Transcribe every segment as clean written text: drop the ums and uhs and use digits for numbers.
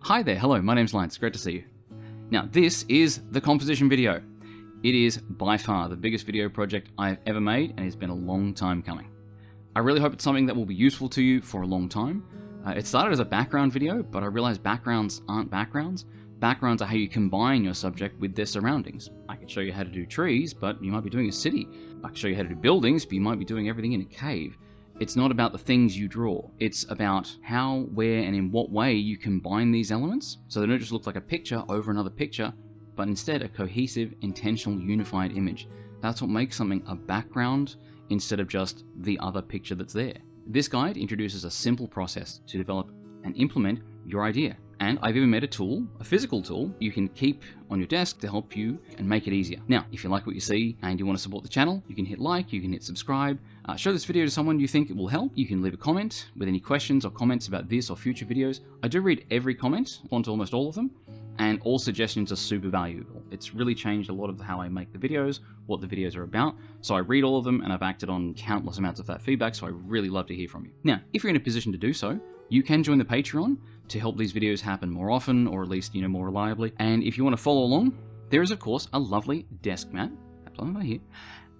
Hi there, hello, my name's Lines, great to see you. Now, this is the composition video. It is by far the biggest video project I've ever made, and it's been a long time coming. I really hope it's something that will be useful to you for a long time. It started as a background video, but I realized backgrounds aren't backgrounds. Backgrounds are how you combine your subject with their surroundings. I could show you how to do trees, but you might be doing a city. I could show you how to do buildings, but you might be doing everything in a cave. It's not about the things you draw. It's about how, where, and in what way you combine these elements so they don't just look like a picture over another picture, but instead a cohesive, intentional, unified image. That's what makes something a background instead of just the other picture that's there. This guide introduces a simple process to develop and implement your idea. And I've even made a tool, a physical tool, you can keep on your desk to help you and make it easier. Now, if you like what you see and you want to support the channel, you can hit like, you can hit subscribe, show this video to someone you think it will help. You can leave a comment with any questions or comments about this or future videos. I do read every comment, respond to almost all of them, and all suggestions are super valuable. It's really changed a lot of how I make the videos, what the videos are about. So I read all of them and I've acted on countless amounts of that feedback, so I really love to hear from you. Now, if you're in a position to do so, you can join the Patreon to help these videos happen more often, or at least, more reliably. And if you want to follow along, there is of course a lovely desk mat, right here,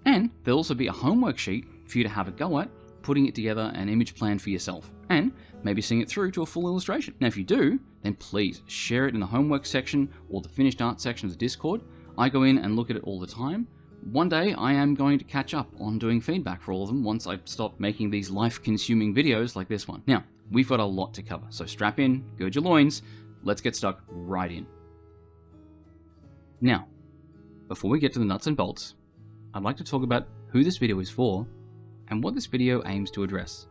and there'll also be a homework sheet for you to have a go at, putting it together an image plan for yourself, and maybe seeing it through to a full illustration. Now, if you do, then please share it in the homework section or the finished art section of the Discord. I go in and look at it all the time. One day I am going to catch up on doing feedback for all of them once I stop making these life-consuming videos like this one. Now, we've got a lot to cover, so strap in, gird your loins, let's get stuck right in. Now, before we get to the nuts and bolts, I'd like to talk about who this video is for and what this video aims to address.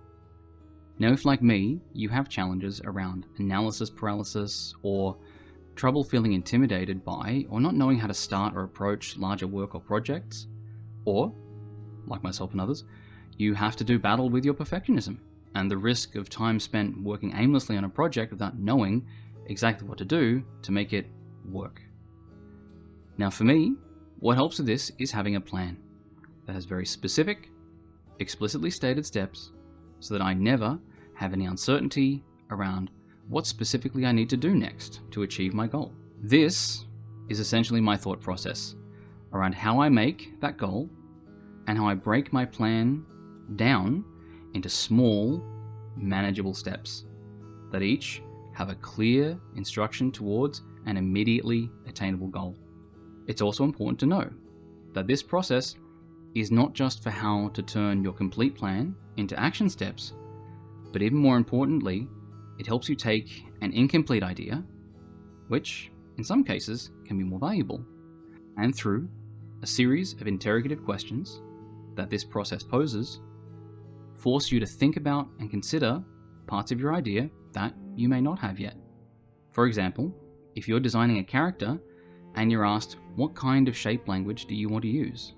Now, if like me, you have challenges around analysis paralysis or trouble feeling intimidated by or not knowing how to start or approach larger work or projects, or, like myself and others, you have to do battle with your perfectionism and the risk of time spent working aimlessly on a project without knowing exactly what to do to make it work. Now for me, what helps with this is having a plan that has very specific, explicitly stated steps so that I never have any uncertainty around what specifically I need to do next to achieve my goal. This is essentially my thought process around how I make that goal and how I break my plan down into small, manageable steps that each have a clear instruction towards an immediately attainable goal. It's also important to know that this process is not just for how to turn your complete plan into action steps, but even more importantly, it helps you take an incomplete idea, which in some cases can be more valuable, and through a series of interrogative questions that this process poses, force you to think about and consider parts of your idea that you may not have yet. For example, if you're designing a character and you're asked what kind of shape language do you want to use,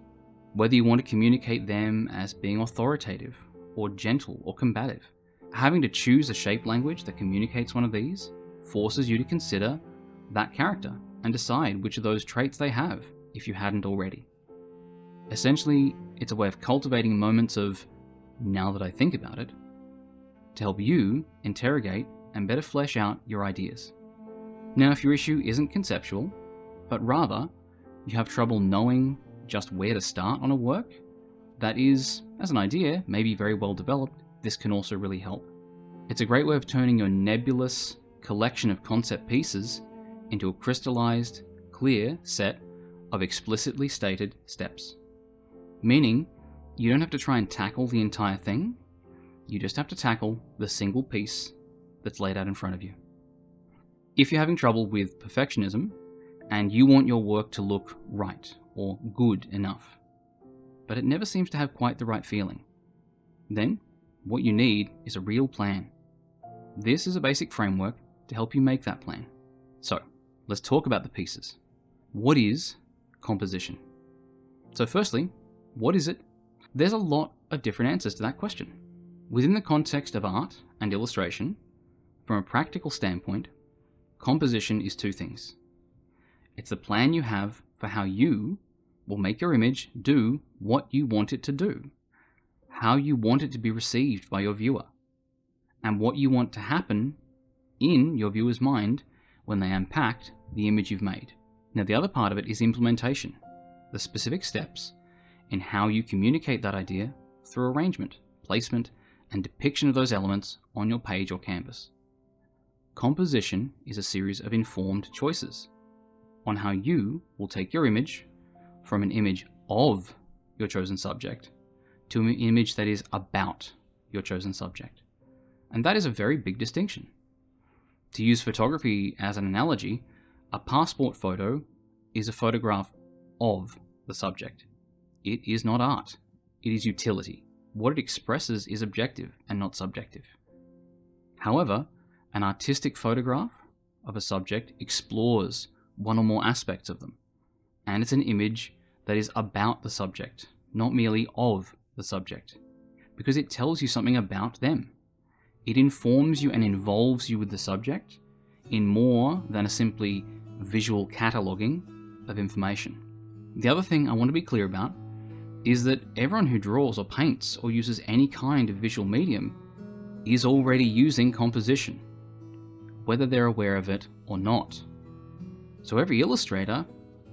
whether you want to communicate them as being authoritative or gentle or combative, having to choose a shape language that communicates one of these forces you to consider that character and decide which of those traits they have if you hadn't already. Essentially, it's a way of cultivating moments of now that I think about it, to help you interrogate and better flesh out your ideas. Now, if your issue isn't conceptual, but rather you have trouble knowing just where to start on a work that is, as an idea, maybe very well developed, this can also really help. It's a great way of turning your nebulous collection of concept pieces into a crystallized, clear set of explicitly stated steps. Meaning, you don't have to try and tackle the entire thing, you just have to tackle the single piece that's laid out in front of you. If you're having trouble with perfectionism, and you want your work to look right, or good enough, but it never seems to have quite the right feeling, then what you need is a real plan. This is a basic framework to help you make that plan. So, let's talk about the pieces. What is composition? So firstly, what is it? There's a lot of different answers to that question. Within the context of art and illustration, from a practical standpoint, composition is two things. It's the plan you have for how you will make your image do what you want it to do, how you want it to be received by your viewer, and what you want to happen in your viewer's mind when they impact the image you've made. Now the other part of it is implementation, the specific steps in how you communicate that idea through arrangement, placement, and depiction of those elements on your page or canvas. Composition is a series of informed choices on how you will take your image from an image of your chosen subject to an image that is about your chosen subject. And that is a very big distinction. To use photography as an analogy, a passport photo is a photograph of the subject. It is not art. It is utility. What it expresses is objective and not subjective. However, an artistic photograph of a subject explores one or more aspects of them, and it's an image that is about the subject, not merely of the subject, because it tells you something about them. It informs you and involves you with the subject in more than a simply visual cataloging of information. The other thing I want to be clear about is that everyone who draws or paints or uses any kind of visual medium is already using composition, whether they're aware of it or not. So every illustrator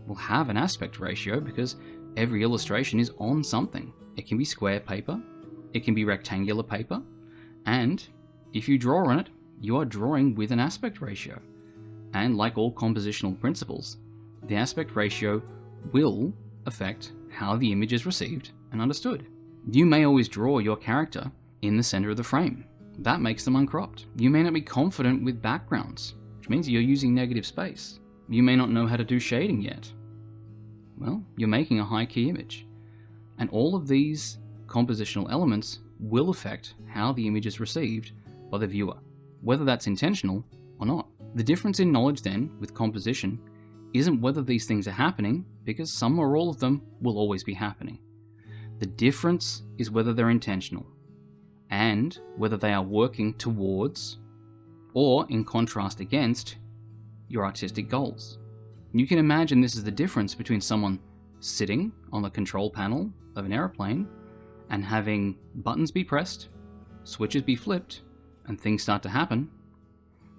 will have an aspect ratio because every illustration is on something. It can be square paper, it can be rectangular paper, and if you draw on it, you are drawing with an aspect ratio. And like all compositional principles, the aspect ratio will affect how the image is received and understood. You may always draw your character in the center of the frame. That makes them uncropped. You may not be confident with backgrounds, which means you're using negative space. You may not know how to do shading yet. Well, you're making a high key image. And all of these compositional elements will affect how the image is received by the viewer, whether that's intentional or not. The difference in knowledge then with composition isn't whether these things are happening, because some or all of them will always be happening. The difference is whether they're intentional, and whether they are working towards, or in contrast against, your artistic goals. You can imagine this is the difference between someone sitting on the control panel of an airplane and having buttons be pressed, switches be flipped, and things start to happen,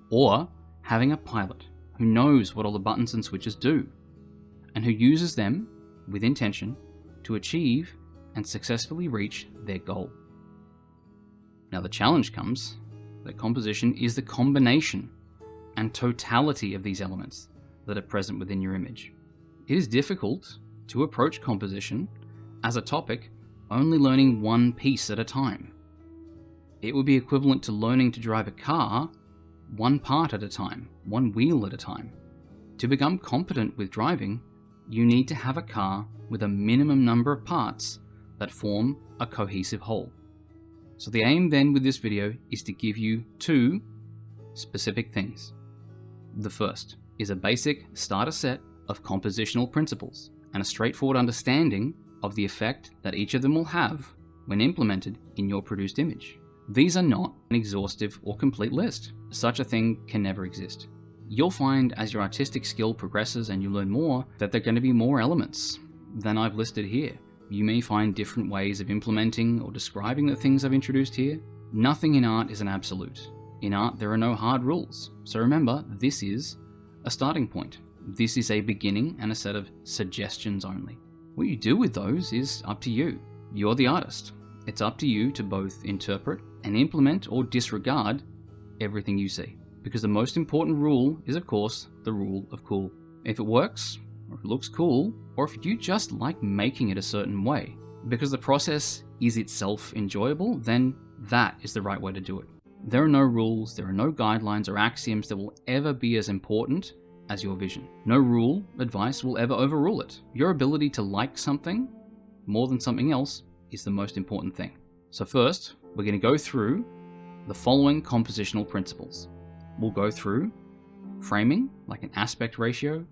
or having a pilot who knows what all the buttons and switches do, and who uses them with intention to achieve and successfully reach their goal. Now the challenge comes that composition is the combination and totality of these elements that are present within your image. It is difficult to approach composition as a topic only learning one piece at a time. It would be equivalent to learning to drive a car one part at a time, one wheel at a time. To become competent with driving, you need to have a car with a minimum number of parts that form a cohesive whole. So the aim then with this video is to give you two specific things. The first is a basic starter set of compositional principles and a straightforward understanding of the effect that each of them will have when implemented in your produced image. These are not an exhaustive or complete list. Such a thing can never exist. You'll find as your artistic skill progresses and you learn more that there are going to be more elements than I've listed here. You may find different ways of implementing or describing the things I've introduced here. Nothing in art is an absolute. In art, there are no hard rules. So remember, this is a starting point. This is a beginning and a set of suggestions only. What you do with those is up to you. You're the artist. It's up to you to both interpret and implement or disregard everything you see. Because the most important rule is, of course, the rule of cool. If it works, or if it looks cool, or if you just like making it a certain way, because the process is itself enjoyable, then that is the right way to do it. There are no rules, there are no guidelines or axioms that will ever be as important as your vision. No rule, advice will ever overrule it. Your ability to like something more than something else is the most important thing. So first, we're going to go through the following compositional principles. We'll go through framing, like an aspect ratio,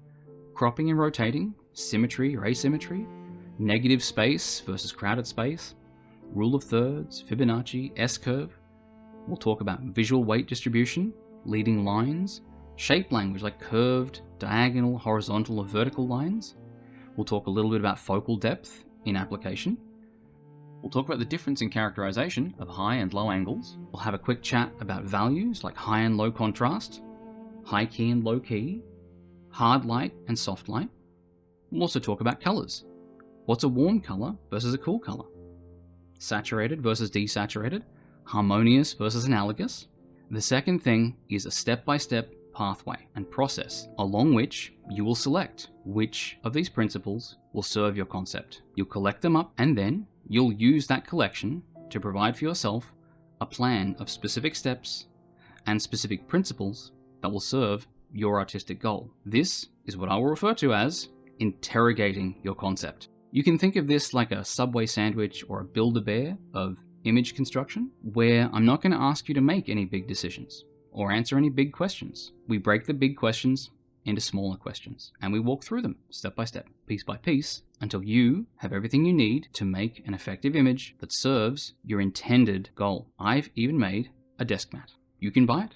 cropping and rotating, symmetry or asymmetry, negative space versus crowded space, rule of thirds, Fibonacci, S-curve. We'll talk about visual weight distribution, leading lines, shape language like curved, diagonal, horizontal, or vertical lines. We'll talk a little bit about focal depth in application. We'll talk about the difference in characterization of high and low angles. We'll have a quick chat about values like high and low contrast, high key and low key, hard light and soft light. We'll also talk about colors. What's a warm color versus a cool color? Saturated versus desaturated, harmonious versus analogous. The second thing is a step-by-step pathway and process along which you will select which of these principles will serve your concept. You'll collect them up and then you'll use that collection to provide for yourself a plan of specific steps and specific principles that will serve your artistic goal. This is what I will refer to as interrogating your concept. You can think of this like a Subway sandwich or a Build-A-Bear of image construction, where I'm not going to ask you to make any big decisions or answer any big questions. We break the big questions into smaller questions, and we walk through them step by step, piece by piece, until you have everything you need to make an effective image that serves your intended goal. I've even made a desk mat. You can buy it.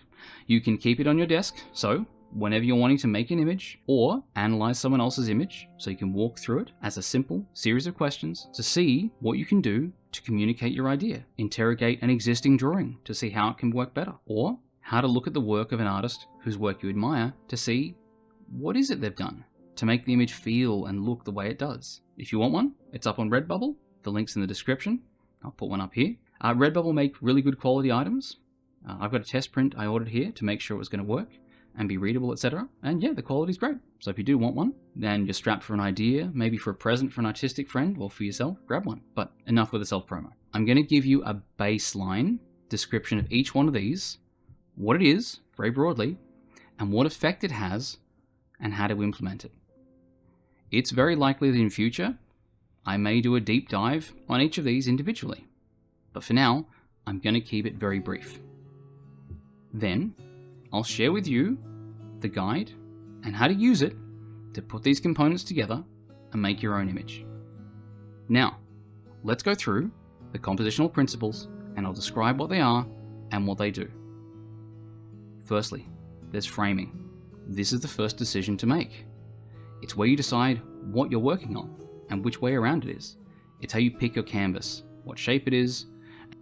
You can keep it on your desk, so whenever you're wanting to make an image or analyze someone else's image, so you can walk through it as a simple series of questions to see what you can do to communicate your idea, interrogate an existing drawing to see how it can work better, or how to look at the work of an artist whose work you admire to see what is it they've done to make the image feel and look the way it does. If you want one, it's up on Redbubble. The link's in the description. I'll put one up here. Redbubble make really good quality items. I've got a test print I ordered here to make sure it was going to work and be readable, etc. And yeah, the quality's great. So if you do want one, then you're strapped for an idea, maybe for a present for an artistic friend or for yourself, grab one. But enough with the self-promo. I'm going to give you a baseline description of each one of these, what it is, very broadly, and what effect it has, and how to implement it. It's very likely that in future, I may do a deep dive on each of these individually. But for now, I'm going to keep it very brief. Then, I'll share with you the guide and how to use it to put these components together and make your own image. Now, let's go through the compositional principles and I'll describe what they are and what they do. Firstly, there's framing. This is the first decision to make. It's where you decide what you're working on and which way around it is. It's how you pick your canvas, what shape it is.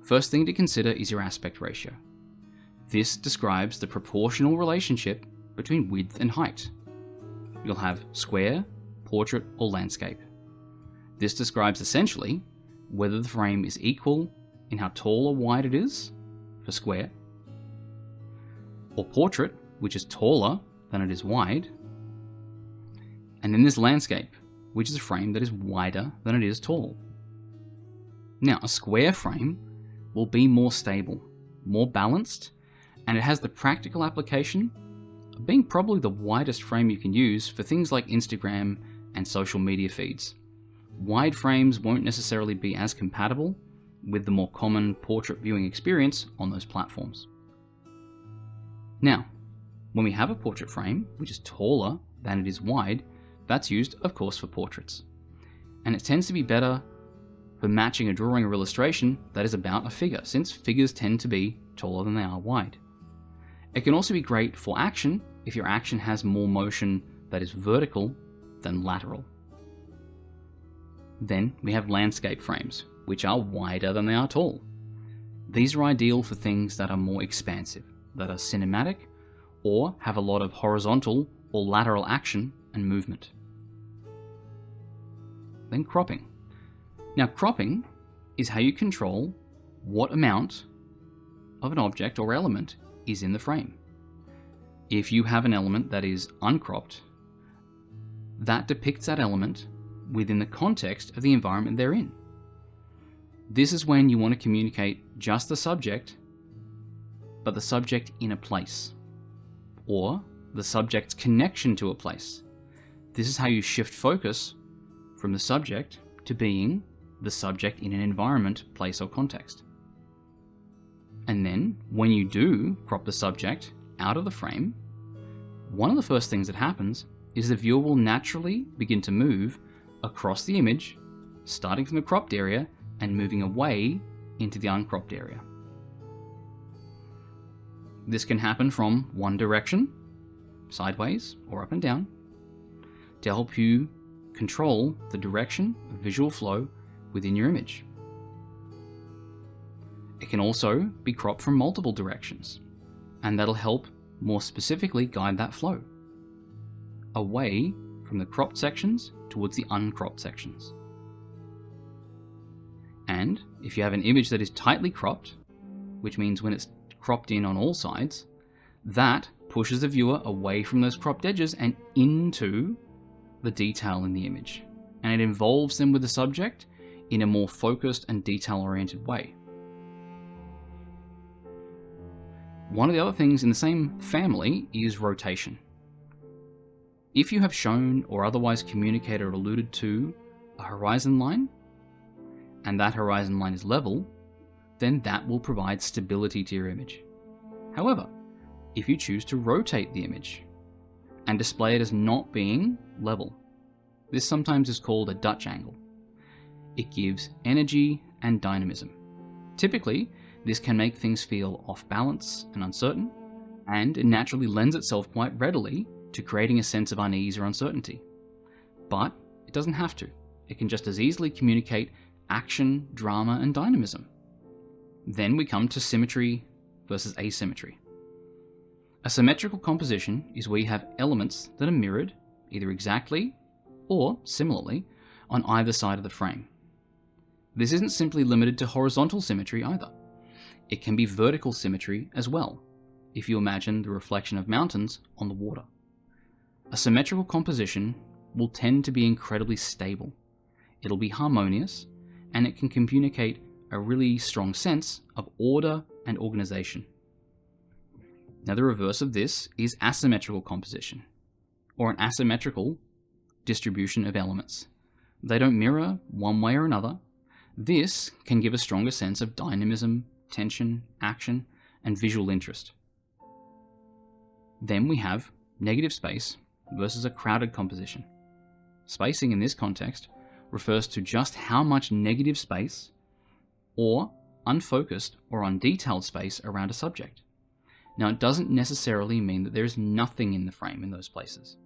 First thing to consider is your aspect ratio. This describes the proportional relationship between width and height. You'll have square, portrait, or landscape. This describes essentially whether the frame is equal in how tall or wide it is for square, or portrait, which is taller than it is wide, and then there's landscape, which is a frame that is wider than it is tall. Now, a square frame will be more stable, more balanced, and it has the practical application of being probably the widest frame you can use for things like Instagram and social media feeds. Wide frames won't necessarily be as compatible with the more common portrait viewing experience on those platforms. Now, when we have a portrait frame, which is taller than it is wide, that's used, of course, for portraits. And it tends to be better for matching a drawing or illustration that is about a figure, since figures tend to be taller than they are wide. It can also be great for action if your action has more motion that is vertical than lateral. Then we have landscape frames, which are wider than they are tall. These are ideal for things that are more expansive, that are cinematic, or have a lot of horizontal or lateral action and movement. Then cropping. Now, cropping is how you control what amount of an object or element is in the frame. If you have an element that is uncropped, that depicts that element within the context of the environment they're in. This is when you want to communicate just the subject, but the subject in a place, or the subject's connection to a place. This is how you shift focus from the subject to being the subject in an environment, place, or context. And then, when you do crop the subject out of the frame, one of the first things that happens is the viewer will naturally begin to move across the image, starting from the cropped area and moving away into the uncropped area. This can happen from one direction, sideways or up and down, to help you control the direction of visual flow within your image. It can also be cropped from multiple directions, and that'll help more specifically guide that flow away from the cropped sections towards the uncropped sections. And if you have an image that is tightly cropped, which means when it's cropped in on all sides, that pushes the viewer away from those cropped edges and into the detail in the image, and it involves them with the subject in a more focused and detail-oriented way. One of the other things in the same family is rotation. If you have shown or otherwise communicated or alluded to a horizon line, and that horizon line is level, then that will provide stability to your image. However, if you choose to rotate the image and display it as not being level, this sometimes is called a Dutch angle. It gives energy and dynamism. Typically, this can make things feel off balance and uncertain, and it naturally lends itself quite readily to creating a sense of unease or uncertainty. But it doesn't have to. It can just as easily communicate action, drama, and dynamism. Then we come to symmetry versus asymmetry. A symmetrical composition is where you have elements that are mirrored, either exactly or similarly, on either side of the frame. This isn't simply limited to horizontal symmetry either. It can be vertical symmetry as well, if you imagine the reflection of mountains on the water. A symmetrical composition will tend to be incredibly stable. It'll be harmonious, and it can communicate a really strong sense of order and organization. Now, the reverse of this is asymmetrical composition, or an asymmetrical distribution of elements. They don't mirror one way or another. This can give a stronger sense of dynamism, tension, action, and visual interest. Then we have negative space versus a crowded composition. Spacing in this context refers to just how much negative space or unfocused or undetailed space around a subject. Now, it doesn't necessarily mean that there is nothing in the frame in those places,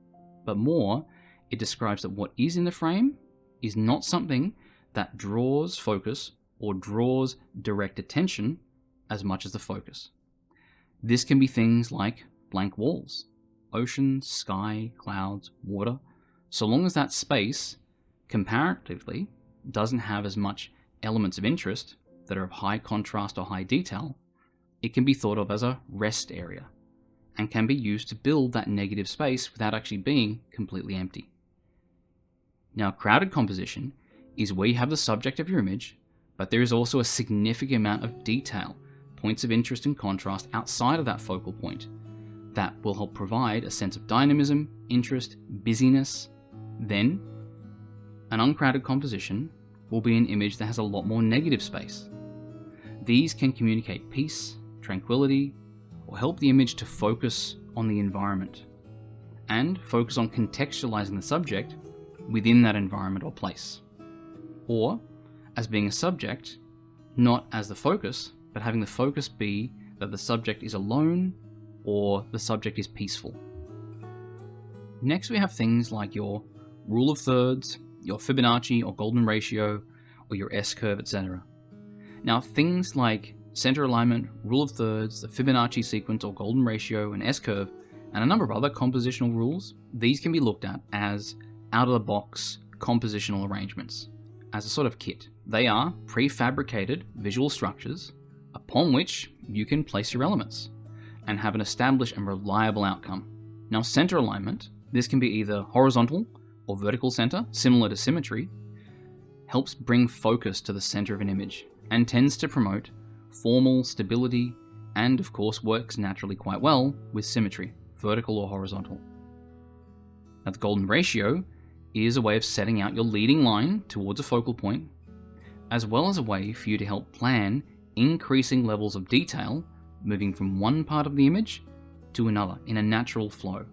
but more, it describes that what is in the frame is not something that draws focus or draws direct attention as much as the focus. This can be things like blank walls, ocean, sky, clouds, water, so long as that space, comparatively, doesn't have as much elements of interest that are of high contrast or high detail, it can be thought of as a rest area and can be used to build that negative space without actually being completely empty. Now, crowded composition is where you have the subject of your image, but there is also a significant amount of detail, points of interest and contrast outside of that focal point that will help provide a sense of dynamism, interest, busyness. Then, an uncrowded composition will be an image that has a lot more negative space. These can communicate peace, tranquility, or help the image to focus on the environment and focus on contextualizing the subject within that environment or place. Or as being a subject, not as the focus, but having the focus be that the subject is alone or the subject is peaceful. Next, we have things like your rule of thirds, your Fibonacci or golden ratio, or your S-curve, etc. Now, things like center alignment, rule of thirds, the Fibonacci sequence or golden ratio, and S-curve, and a number of other compositional rules, these can be looked at as out-of-the-box compositional arrangements, as a sort of kit. They are prefabricated visual structures upon which you can place your elements and have an established and reliable outcome. Now, center alignment, this can be either horizontal or vertical center, similar to symmetry, helps bring focus to the center of an image and tends to promote formal stability and, of course, works naturally quite well with symmetry, vertical or horizontal. Now, the golden ratio is a way of setting out your leading line towards a focal point, as well as a way for you to help plan increasing levels of detail moving from one part of the image to another in a natural flow,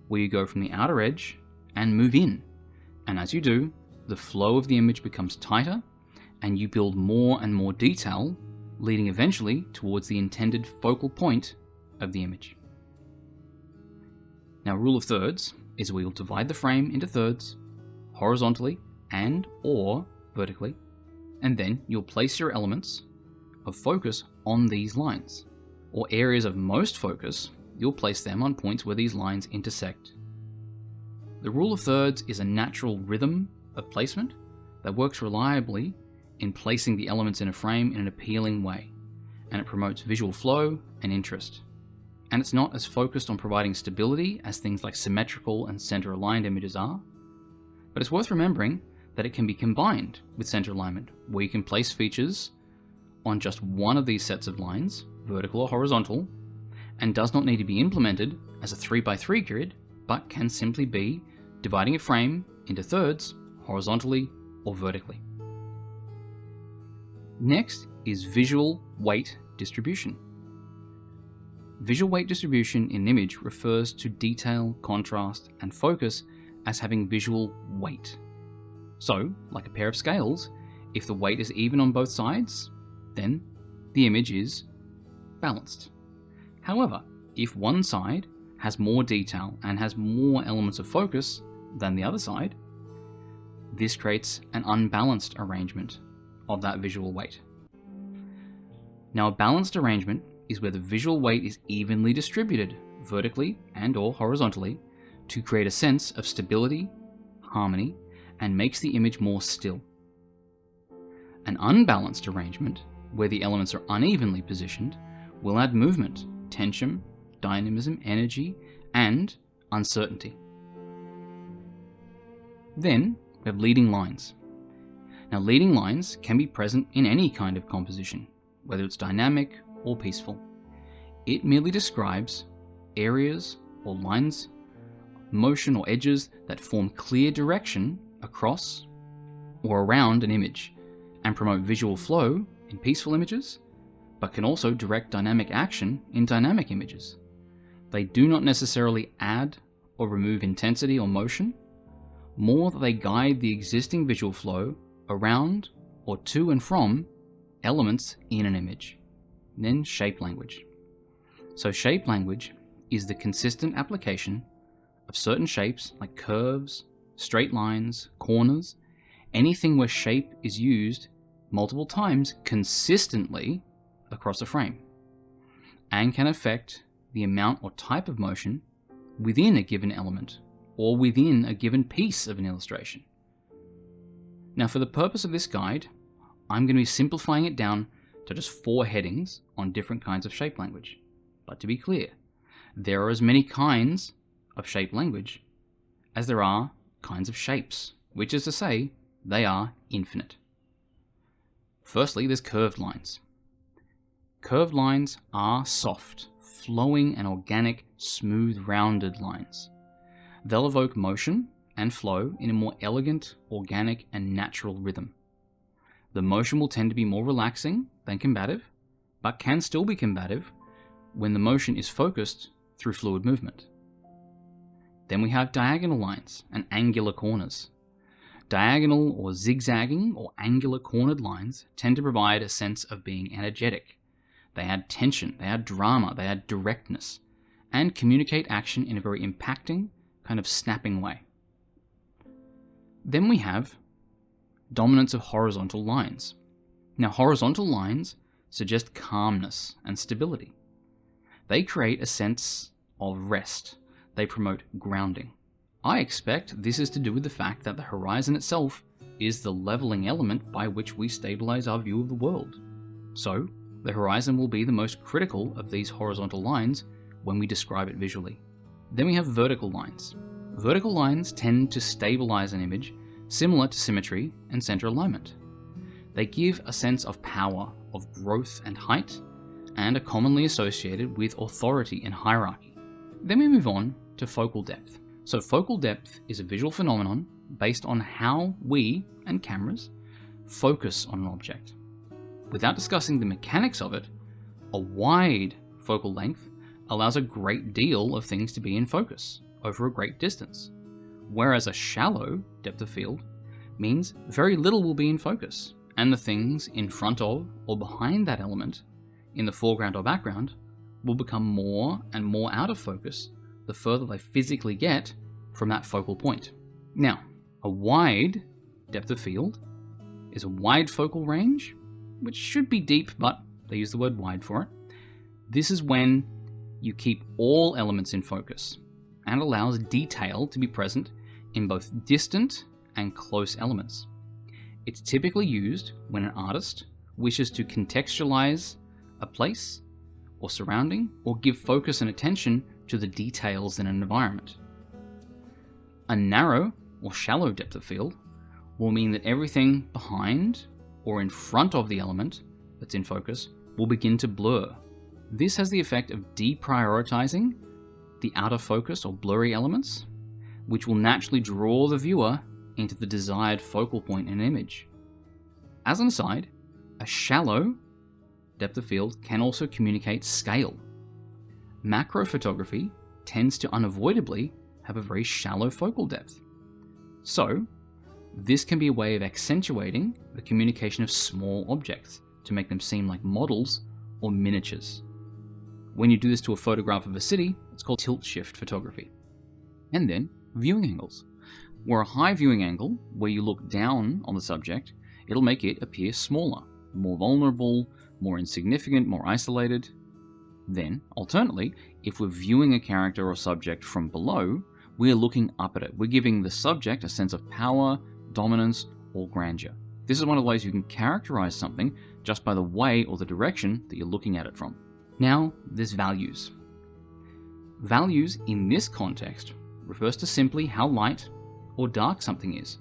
where you go from the outer edge and move in. And as you do, the flow of the image becomes tighter and you build more and more detail, leading eventually towards the intended focal point of the image. Now, rule of thirds is where you'll divide the frame into thirds, horizontally and or vertically, and then you'll place your elements of focus on these lines, or areas of most focus you'll place them on points where these lines intersect. The rule of thirds is a natural rhythm of placement that works reliably in placing the elements in a frame in an appealing way, and it promotes visual flow and interest. And it's not as focused on providing stability as things like symmetrical and center-aligned images are, but it's worth remembering that it can be combined with center alignment, where you can place features on just one of these sets of lines, vertical or horizontal, and does not need to be implemented as a 3x3 grid, but can simply be dividing a frame into thirds, horizontally or vertically. Next is visual weight distribution. Visual weight distribution in an image refers to detail, contrast, and focus as having visual weight. So, like a pair of scales, if the weight is even on both sides, then the image is balanced. However, if one side has more detail and has more elements of focus than the other side, this creates an unbalanced arrangement of that visual weight. Now, a balanced arrangement is where the visual weight is evenly distributed, vertically and/or horizontally, to create a sense of stability, harmony, and makes the image more still. An unbalanced arrangement, where the elements are unevenly positioned, will add movement, tension, dynamism, energy, and uncertainty. Then we have leading lines. Now, leading lines can be present in any kind of composition, whether it's dynamic or peaceful. It merely describes areas or lines, motion or edges that form clear direction across or around an image and promote visual flow in peaceful images, but can also direct dynamic action in dynamic images. They do not necessarily add or remove intensity or motion, more that they guide the existing visual flow around or to and from elements in an image. Then shape language. So shape language is the consistent application of certain shapes like curves, straight lines, corners, anything where shape is used multiple times consistently across a frame, and can affect the amount or type of motion within a given element or within a given piece of an illustration. Now, for the purpose of this guide, I'm going to be simplifying it down to just 4 headings on different kinds of shape language. But to be clear, there are as many kinds of shape language as there are kinds of shapes, which is to say, they are infinite. Firstly, there's curved lines. Curved lines are soft, flowing and organic, smooth, rounded lines. They'll evoke motion and flow in a more elegant, organic, and natural rhythm. The motion will tend to be more relaxing than combative, but can still be combative when the motion is focused through fluid movement. Then we have diagonal lines and angular corners. Diagonal or zigzagging or angular cornered lines tend to provide a sense of being energetic. They add tension, they add drama, they add directness, and communicate action in a very impacting, kind of snapping way. Then we have dominance of horizontal lines. Now, horizontal lines suggest calmness and stability. They create a sense of rest. They promote grounding. I expect this is to do with the fact that the horizon itself is the leveling element by which we stabilize our view of the world. So, the horizon will be the most critical of these horizontal lines when we describe it visually. Then we have vertical lines. Vertical lines tend to stabilize an image, similar to symmetry and center alignment. They give a sense of power, of growth and height, and are commonly associated with authority and hierarchy. Then we move on to focal depth. So focal depth is a visual phenomenon based on how we, and cameras, focus on an object. Without discussing the mechanics of it, a wide focal length allows a great deal of things to be in focus over a great distance, whereas a shallow depth of field means very little will be in focus, and the things in front of or behind that element, in the foreground or background, will become more and more out of focus the further they physically get from that focal point. Now, a wide depth of field is a wide focal range, which should be deep, but they use the word wide for it. This is when you keep all elements in focus and allows detail to be present in both distant and close elements. It's typically used when an artist wishes to contextualize a place or surrounding or give focus and attention to the details in an environment. A narrow or shallow depth of field will mean that everything behind or in front of the element that's in focus will begin to blur. This has the effect of deprioritizing the out of focus or blurry elements, which will naturally draw the viewer into the desired focal point in an image. As an aside, a shallow depth of field can also communicate scale. Macro photography tends to unavoidably have a very shallow focal depth. So, this can be a way of accentuating the communication of small objects to make them seem like models or miniatures. When you do this to a photograph of a city, it's called tilt shift photography. And then, viewing angles. Where a high viewing angle, where you look down on the subject, it'll make it appear smaller, more vulnerable, more insignificant, more isolated. Then, alternately, if we're viewing a character or subject from below, we're looking up at it. We're giving the subject a sense of power, dominance, or grandeur. This is one of the ways you can characterize something just by the way or the direction that you're looking at it from. Now, there's values. Values in this context refers to simply how light or dark something is,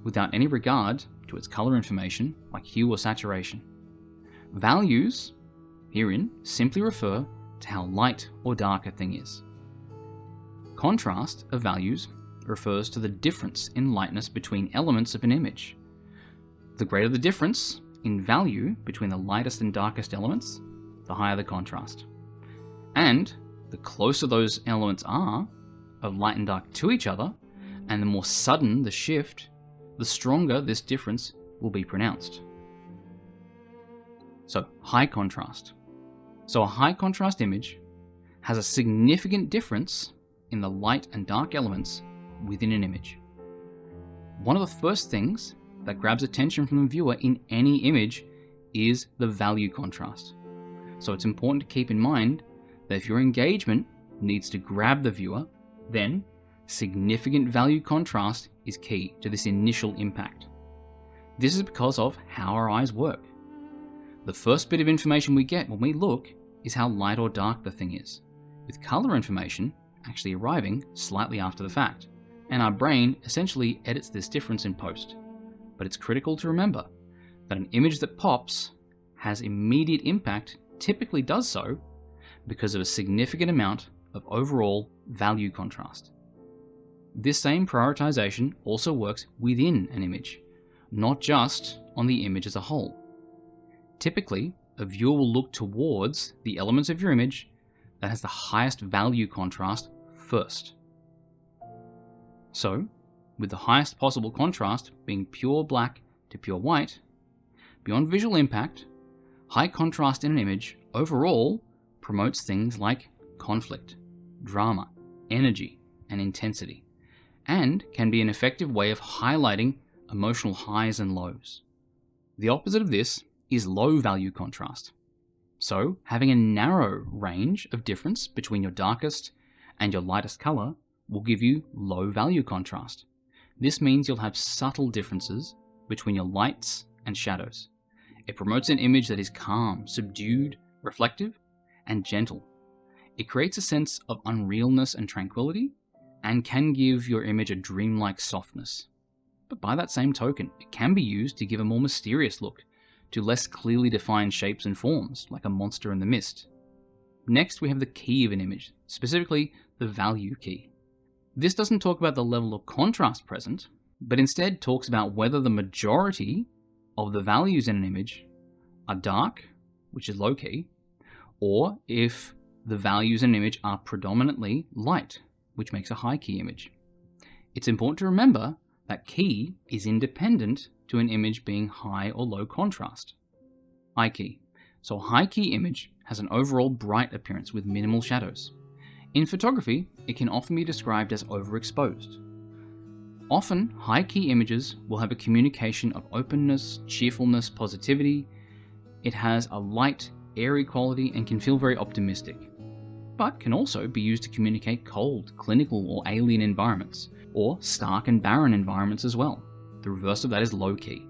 without any regard to its color information like hue or saturation. Values herein simply refer to how light or dark a thing is. Contrast of values refers to the difference in lightness between elements of an image. The greater the difference in value between the lightest and darkest elements, the higher the contrast. And the closer those elements are of light and dark to each other, and the more sudden the shift, the stronger this difference will be pronounced. So, high contrast. So a high contrast image has a significant difference in the light and dark elements within an image. One of the first things that grabs attention from the viewer in any image is the value contrast. So it's important to keep in mind that if your engagement needs to grab the viewer, then significant value contrast is key to this initial impact. This is because of how our eyes work. The first bit of information we get when we look is how light or dark the thing is, with color information actually arriving slightly after the fact, and our brain essentially edits this difference in post. But it's critical to remember that an image that pops has immediate impact typically does so because of a significant amount of overall value contrast. This same prioritization also works within an image, not just on the image as a whole. Typically, a viewer will look towards the elements of your image that has the highest value contrast first. So, with the highest possible contrast being pure black to pure white, beyond visual impact, high contrast in an image overall promotes things like conflict, drama, energy, and intensity, and can be an effective way of highlighting emotional highs and lows. The opposite of this is low value contrast. So, having a narrow range of difference between your darkest and your lightest color will give you low value contrast. This means you'll have subtle differences between your lights and shadows. It promotes an image that is calm, subdued, reflective, and gentle. It creates a sense of unrealness and tranquility, and can give your image a dreamlike softness. But by that same token, it can be used to give a more mysterious look to less clearly defined shapes and forms, like a monster in the mist. Next, we have the key of an image, specifically the value key. This doesn't talk about the level of contrast present, but instead talks about whether the majority of the values in an image are dark, which is low key, or if the values in an image are predominantly light, which makes a high key image. It's important to remember that key is independent to an image being high or low contrast. High key. So a high key image has an overall bright appearance with minimal shadows. In photography, it can often be described as overexposed. Often, high key images will have a communication of openness, cheerfulness, positivity. It has a light, airy quality and can feel very optimistic. but can also be used to communicate cold, clinical, or alien environments, or stark and barren environments as well. The reverse of that is low-key.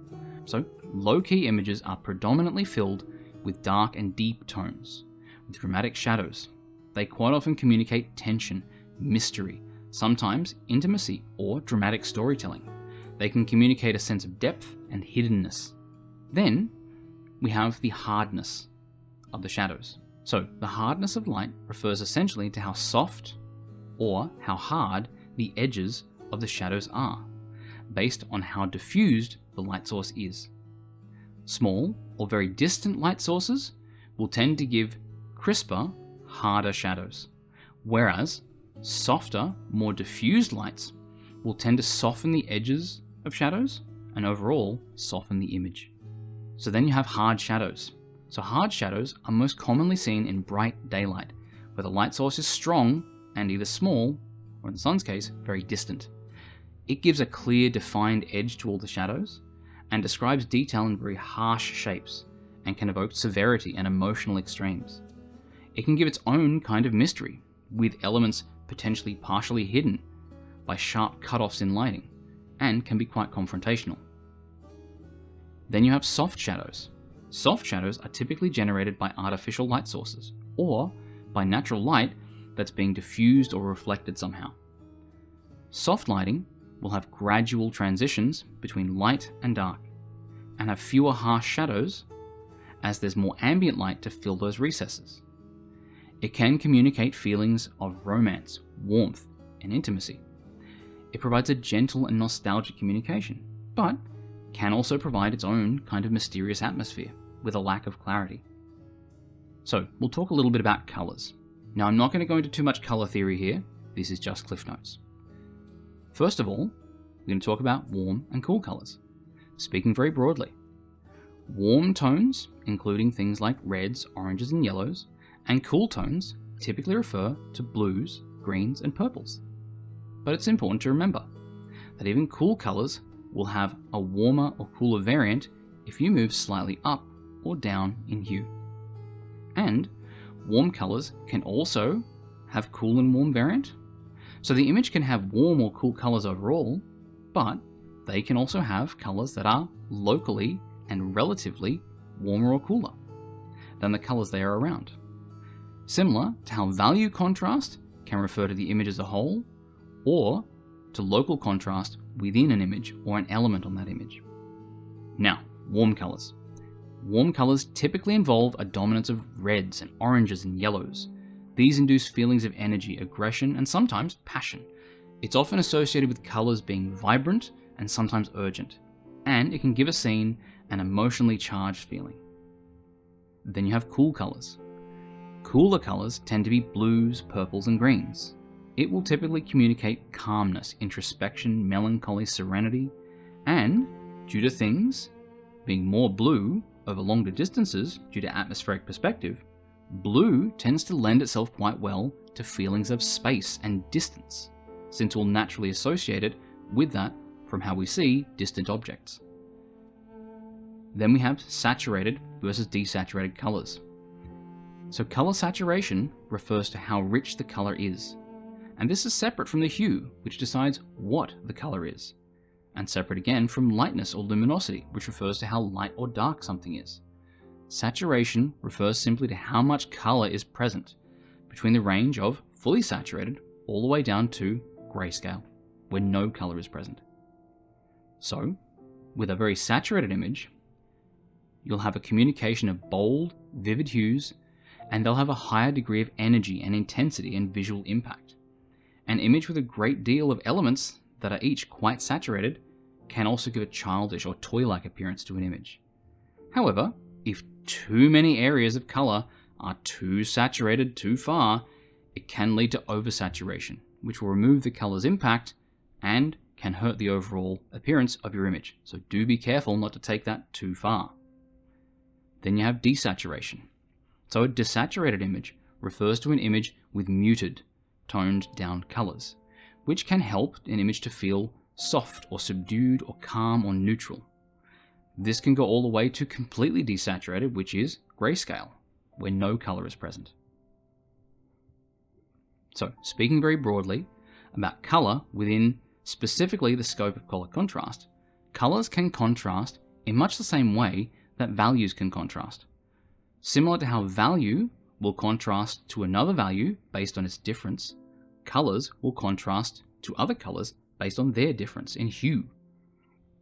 So, low-key images are predominantly filled with dark and deep tones, with dramatic shadows. They quite often communicate tension, mystery, sometimes intimacy or dramatic storytelling. They can communicate a sense of depth and hiddenness. Then, we have the hardness of the shadows. So, the hardness of light refers essentially to how soft or how hard the edges of the shadows are, based on how diffused the light source is. Small or very distant light sources will tend to give crisper, harder shadows, whereas softer, more diffused lights will tend to soften the edges of shadows and overall soften the image. So then you have hard shadows. So hard shadows are most commonly seen in bright daylight, where the light source is strong and either small, or in the sun's case, very distant. It gives a clear, defined edge to all the shadows, and describes detail in very harsh shapes, and can evoke severity and emotional extremes. It can give its own kind of mystery, with elements potentially partially hidden by sharp cutoffs in lighting, and can be quite confrontational. Then you have soft shadows. Soft shadows are typically generated by artificial light sources, or by natural light that's being diffused or reflected somehow. Soft lighting will have gradual transitions between light and dark, and have fewer harsh shadows as there's more ambient light to fill those recesses. It can communicate feelings of romance, warmth, and intimacy. It provides a gentle and nostalgic communication, but can also provide its own kind of mysterious atmosphere with a lack of clarity. So, we'll talk a little bit about colours. Now, I'm not going to go into too much colour theory here, this is just Cliff Notes. First of all, we're going to talk about warm and cool colours. Speaking very broadly, warm tones, including things like reds, oranges, and yellows, and cool tones typically refer to blues, greens, and purples. But it's important to remember that even cool colours will have a warmer or cooler variant if you move slightly up or down in hue. And warm colours can also have cool and warm variant. So the image can have warm or cool colours overall, but they can also have colours that are locally and relatively warmer or cooler than the colours they are around. Similar to how value contrast can refer to the image as a whole, or to local contrast within an image or an element on that image. Now, warm colours. Warm colours typically involve a dominance of reds and oranges and yellows. These induce feelings of energy, aggression, and sometimes passion. It's often associated with colours being vibrant and sometimes urgent, and it can give a scene an emotionally charged feeling. Then you have cool colours. Cooler colours tend to be blues, purples, and greens. It will typically communicate calmness, introspection, melancholy, serenity, and due to things being more blue over longer distances due to atmospheric perspective, blue tends to lend itself quite well to feelings of space and distance, since we'll naturally associate it with that from how we see distant objects. Then we have saturated versus desaturated colours. So colour saturation refers to how rich the colour is, and this is separate from the hue, which decides what the colour is, and separate again from lightness or luminosity, which refers to how light or dark something is. Saturation refers simply to how much colour is present, between the range of fully saturated all the way down to grayscale, where no colour is present. So, with a very saturated image, you'll have a communication of bold, vivid hues, and they'll have a higher degree of energy and intensity and visual impact. An image with a great deal of elements that are each quite saturated can also give a childish or toy-like appearance to an image. However, if too many areas of colour are too saturated too far, it can lead to oversaturation, which will remove the colour's impact and can hurt the overall appearance of your image. So do be careful not to take that too far. Then you have desaturation. So a desaturated image refers to an image with muted, toned down colours, which can help an image to feel soft or subdued or calm or neutral. This can go all the way to completely desaturated, which is grayscale, where no colour is present. So, speaking very broadly about color within specifically the scope of color contrast, colors can contrast in much the same way that values can contrast. Similar to how value will contrast to another value based on its difference, colors will contrast to other colors based on their difference in hue.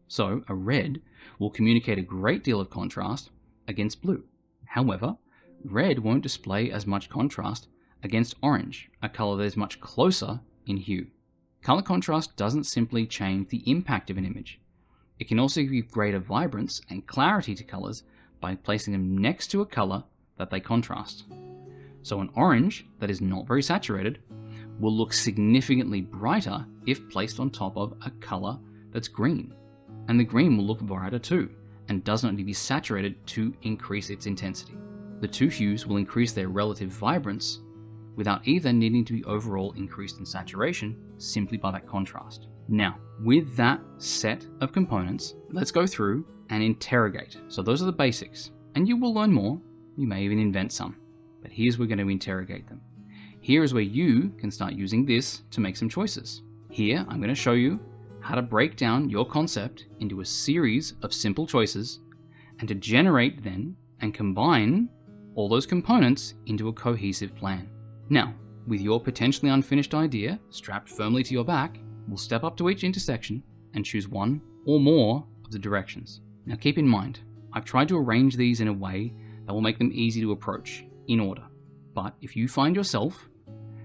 So, a red will communicate a great deal of contrast against blue. However, red won't display as much contrast against orange, a color that is much closer in hue. Color contrast doesn't simply change the impact of an image. It can also give greater vibrance and clarity to colors by placing them next to a color that they contrast. So an orange that is not very saturated will look significantly brighter if placed on top of a color that's green. And the green will look brighter too, and does not need to be saturated to increase its intensity. The two hues will increase their relative vibrance without either needing to be overall increased in saturation simply by that contrast. Now, with that set of components, let's go through and interrogate. So those are the basics, and you will learn more. You may even invent some, but here's where we're going to interrogate them. Here is where you can start using this to make some choices. Here, I'm going to show you how to break down your concept into a series of simple choices and to generate then and combine all those components into a cohesive plan. Now, with your potentially unfinished idea strapped firmly to your back, we'll step up to each intersection and choose one or more of the directions. Now keep in mind, I've tried to arrange these in a way that will make them easy to approach in order. But if you find yourself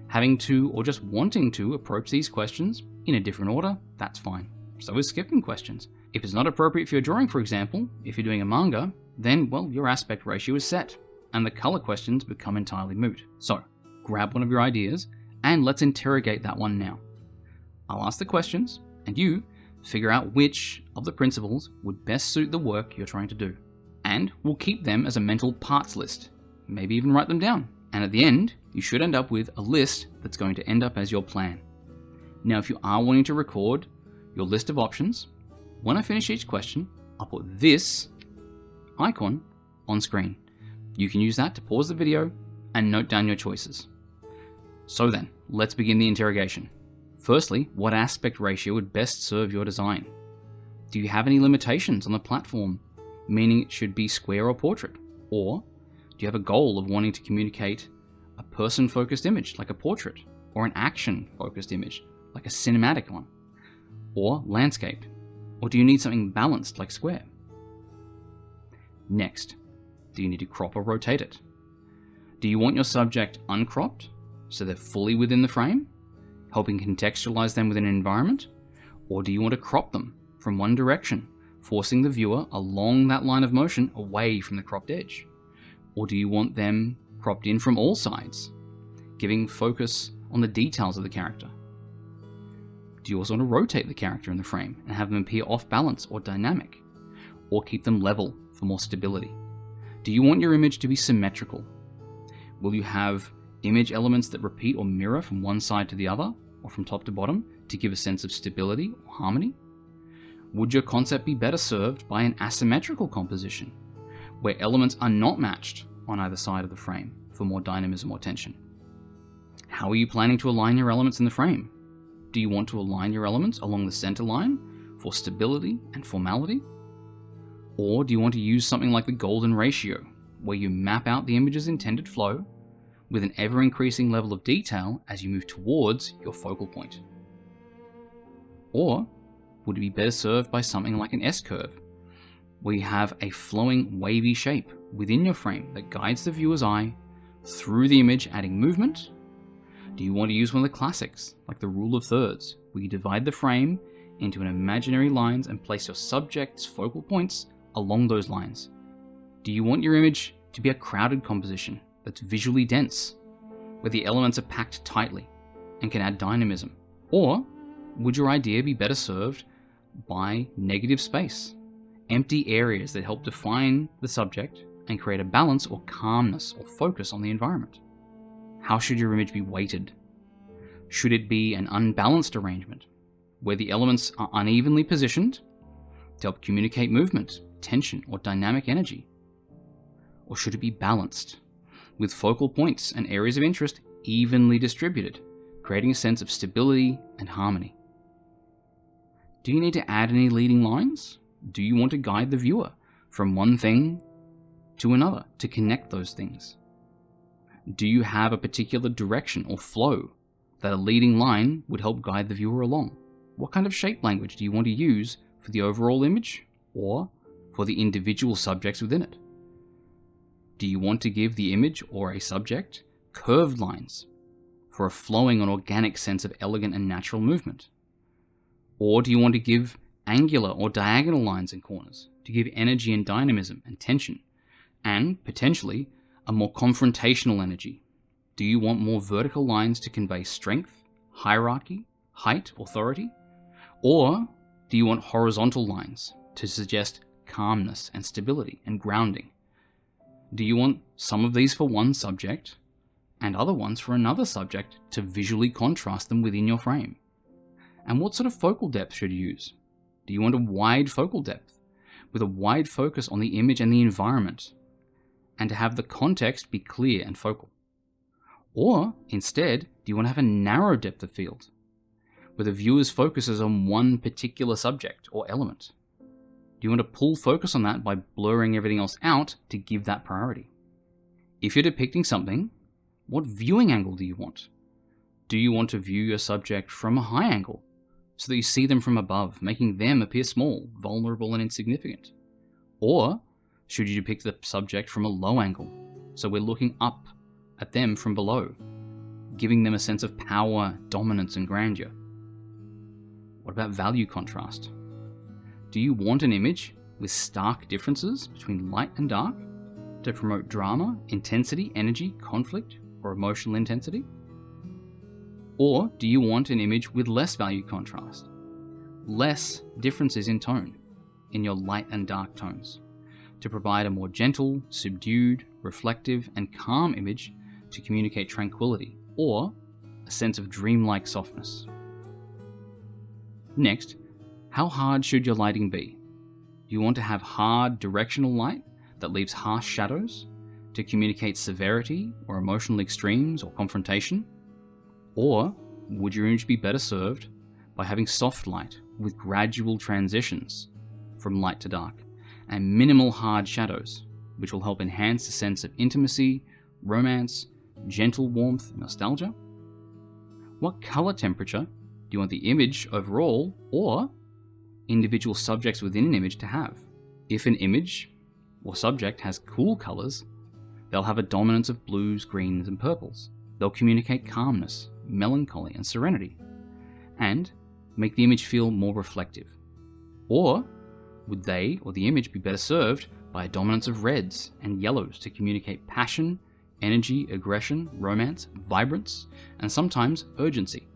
having to or just wanting to approach these questions in a different order, that's fine. So is skipping questions. If it's not appropriate for your drawing, for example, if you're doing a manga, then, well, your aspect ratio is set, and the color questions become entirely moot. So, grab one of your ideas, and let's interrogate that one now. I'll ask the questions, and you figure out which of the principles would best suit the work you're trying to do. And we'll keep them as a mental parts list. Maybe even write them down. And at the end, you should end up with a list that's going to end up as your plan. Now, if you are wanting to record your list of options, when I finish each question, I'll put this icon on screen. You can use that to pause the video and note down your choices. So then, let's begin the interrogation. Firstly, what aspect ratio would best serve your design? Do you have any limitations on the platform, meaning it should be square or portrait? Or do you have a goal of wanting to communicate a person-focused image, like a portrait, or an action-focused image, like a cinematic one, or landscape? Or do you need something balanced, like square? Next, do you need to crop or rotate it? Do you want your subject uncropped, so they're fully within the frame, helping contextualize them within an environment? Or do you want to crop them from one direction, forcing the viewer along that line of motion away from the cropped edge? Or do you want them cropped in from all sides, giving focus on the details of the character? Do you also want to rotate the character in the frame and have them appear off balance or dynamic? Or keep them level for more stability? Do you want your image to be symmetrical? Will you have image elements that repeat or mirror from one side to the other, or from top to bottom, to give a sense of stability or harmony? Would your concept be better served by an asymmetrical composition, where elements are not matched on either side of the frame for more dynamism or tension? How are you planning to align your elements in the frame? Do you want to align your elements along the center line for stability and formality? Or do you want to use something like the golden ratio, where you map out the image's intended flow with an ever-increasing level of detail as you move towards your focal point? Or would it be better served by something like an S-curve, where you have a flowing, wavy shape within your frame that guides the viewer's eye through the image, adding movement? Do you want to use one of the classics, like the rule of thirds, where you divide the frame into an imaginary lines and place your subject's focal points along those lines? Do you want your image to be a crowded composition that's visually dense, where the elements are packed tightly and can add dynamism? Or would your idea be better served by negative space, empty areas that help define the subject and create a balance or calmness or focus on the environment? How should your image be weighted? Should it be an unbalanced arrangement, where the elements are unevenly positioned to help communicate movement, tension, or dynamic energy? Or should it be balanced, with focal points and areas of interest evenly distributed creating a sense of stability and harmony. Do you need to add any leading lines? Do you want to guide the viewer from one thing to another to connect those things? Do you have a particular direction or flow that a leading line would help guide the viewer along? What kind of shape language do you want to use for the overall image or for the individual subjects within it? Do you want to give the image or a subject curved lines for a flowing and organic sense of elegant and natural movement? Or do you want to give angular or diagonal lines and corners to give energy and dynamism and tension, and potentially a more confrontational energy? Do you want more vertical lines to convey strength, hierarchy, height, authority? Or do you want horizontal lines to suggest calmness and stability and grounding? Do you want some of these for one subject and other ones for another subject to visually contrast them within your frame? And what sort of focal depth should you use? Do you want a wide focal depth with a wide focus on the image and the environment, and to have the context be clear and focal? Or instead, do you want to have a narrow depth of field where the viewer's focus is on one particular subject or element? Do you want to pull focus on that by blurring everything else out to give that priority? If you're depicting something, what viewing angle do you want? Do you want to view your subject from a high angle so that you see them from above, making them appear small, vulnerable, and insignificant? Or should you depict the subject from a low angle so we're looking up at them from below, giving them a sense of power, dominance, and grandeur? What about value contrast? Do you want an image with stark differences between light and dark to promote drama, intensity, energy, conflict, or emotional intensity? Or do you want an image with less value contrast, less differences in tone in your light and dark tones, to provide a more gentle, subdued, reflective, and calm image to communicate tranquility or a sense of dreamlike softness? Next, how hard should your lighting be? Do you want to have hard, directional light that leaves harsh shadows to communicate severity or emotional extremes or confrontation? Or would your image be better served by having soft light with gradual transitions from light to dark and minimal hard shadows, which will help enhance the sense of intimacy, romance, gentle warmth, and nostalgia? What color temperature do you want the image overall or individual subjects within an image to have? If an image or subject has cool colors, they'll have a dominance of blues, greens, and purples. They'll communicate calmness, melancholy, and serenity, and make the image feel more reflective. Or would they or the image be better served by a dominance of reds and yellows to communicate passion, energy, aggression, romance, vibrance, and sometimes urgency?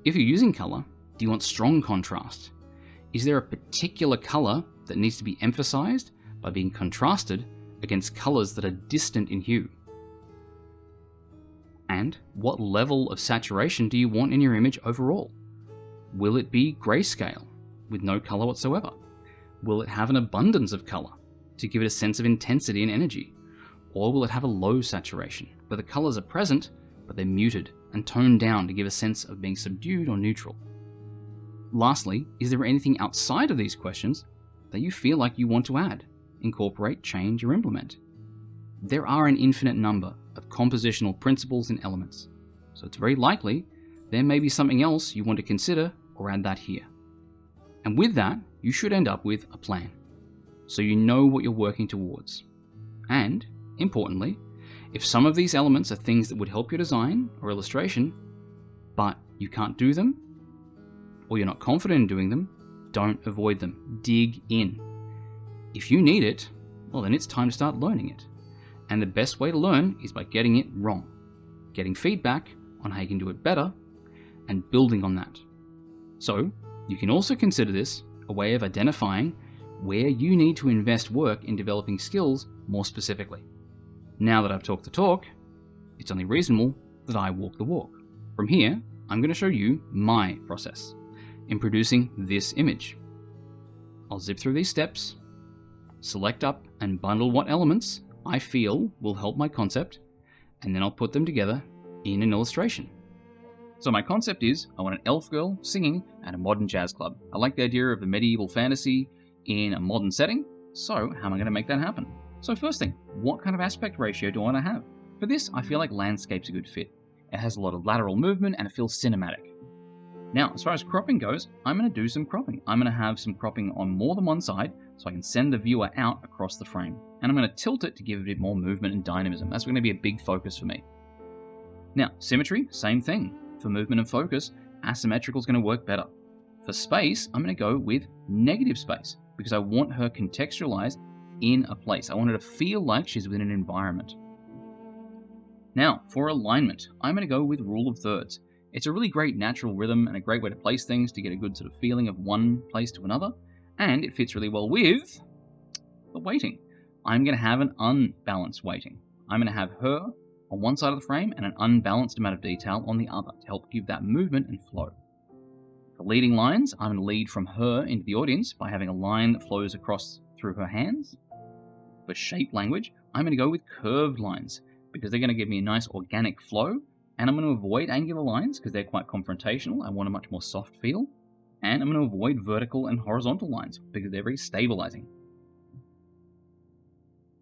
If you're using color, do you want strong contrast? Is there a particular color that needs to be emphasized by being contrasted against colors that are distant in hue? And what level of saturation do you want in your image overall? Will it be grayscale with no color whatsoever? Will it have an abundance of color to give it a sense of intensity and energy? Or will it have a low saturation where the colors are present but they're muted and toned down to give a sense of being subdued or neutral? Lastly, is there anything outside of these questions that you feel like you want to add, incorporate, change, or implement? There are an infinite number of compositional principles and elements, so it's very likely there may be something else you want to consider or add that here. And with that, you should end up with a plan, so you know what you're working towards. And, importantly, if some of these elements are things that would help your design or illustration, but you can't do them, or you're not confident in doing them, don't avoid them. Dig in. If you need it, well then it's time to start learning it. And the best way to learn is by getting it wrong, getting feedback on how you can do it better, and building on that. So, you can also consider this a way of identifying where you need to invest work in developing skills more specifically. Now that I've talked the talk, it's only reasonable that I walk the walk. From here, I'm going to show you my process in producing this image. I'll zip through these steps, select up and bundle what elements I feel will help my concept, and then I'll put them together in an illustration So my concept is, I want an elf girl singing at a modern jazz club. I like the idea of a medieval fantasy in a modern setting, so how am I going to make that happen? So first thing, what kind of aspect ratio do I want to have? For this, I feel like landscape's a good fit. It has a lot of lateral movement and it feels cinematic. Now, as far as cropping goes, I'm going to do some cropping. I'm going to have some cropping on more than one side, so I can send the viewer out across the frame. And I'm going to tilt it to give it a bit more movement and dynamism. That's going to be a big focus for me. Now, symmetry, same thing. For movement and focus, asymmetrical is going to work better. For space, I'm going to go with negative space, because I want her contextualized in a place. I want her to feel like she's within an environment. Now, for alignment, I'm going to go with rule of thirds. It's a really great natural rhythm and a great way to place things to get a good sort of feeling of one place to another, and it fits really well with the weighting. I'm going to have an unbalanced weighting. I'm going to have her on one side of the frame and an unbalanced amount of detail on the other to help give that movement and flow. For leading lines, I'm going to lead from her into the audience by having a line that flows across through her hands. For shape language, I'm going to go with curved lines because they're going to give me a nice organic flow, and I'm going to avoid angular lines because they're quite confrontational. I want a much more soft feel. And I'm going to avoid vertical and horizontal lines because they're very stabilizing.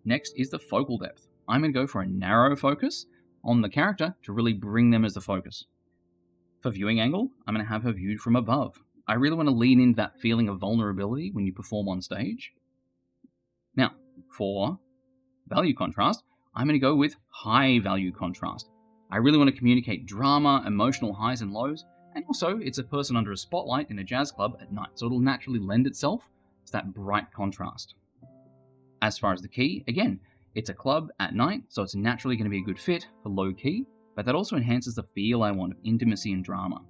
Next is the focal depth. I'm going to go for a narrow focus on the character to really bring them as the focus. For viewing angle, I'm going to have her viewed from above. I really want to lean into that feeling of vulnerability when you perform on stage. Now, for value contrast, I'm going to go with high value contrast. I really want to communicate drama, emotional highs and lows, and also it's a person under a spotlight in a jazz club at night, so it'll naturally lend itself to that bright contrast. As far as the key, again, it's a club at night, so it's naturally going to be a good fit for low key, but that also enhances the feel I want of intimacy and drama.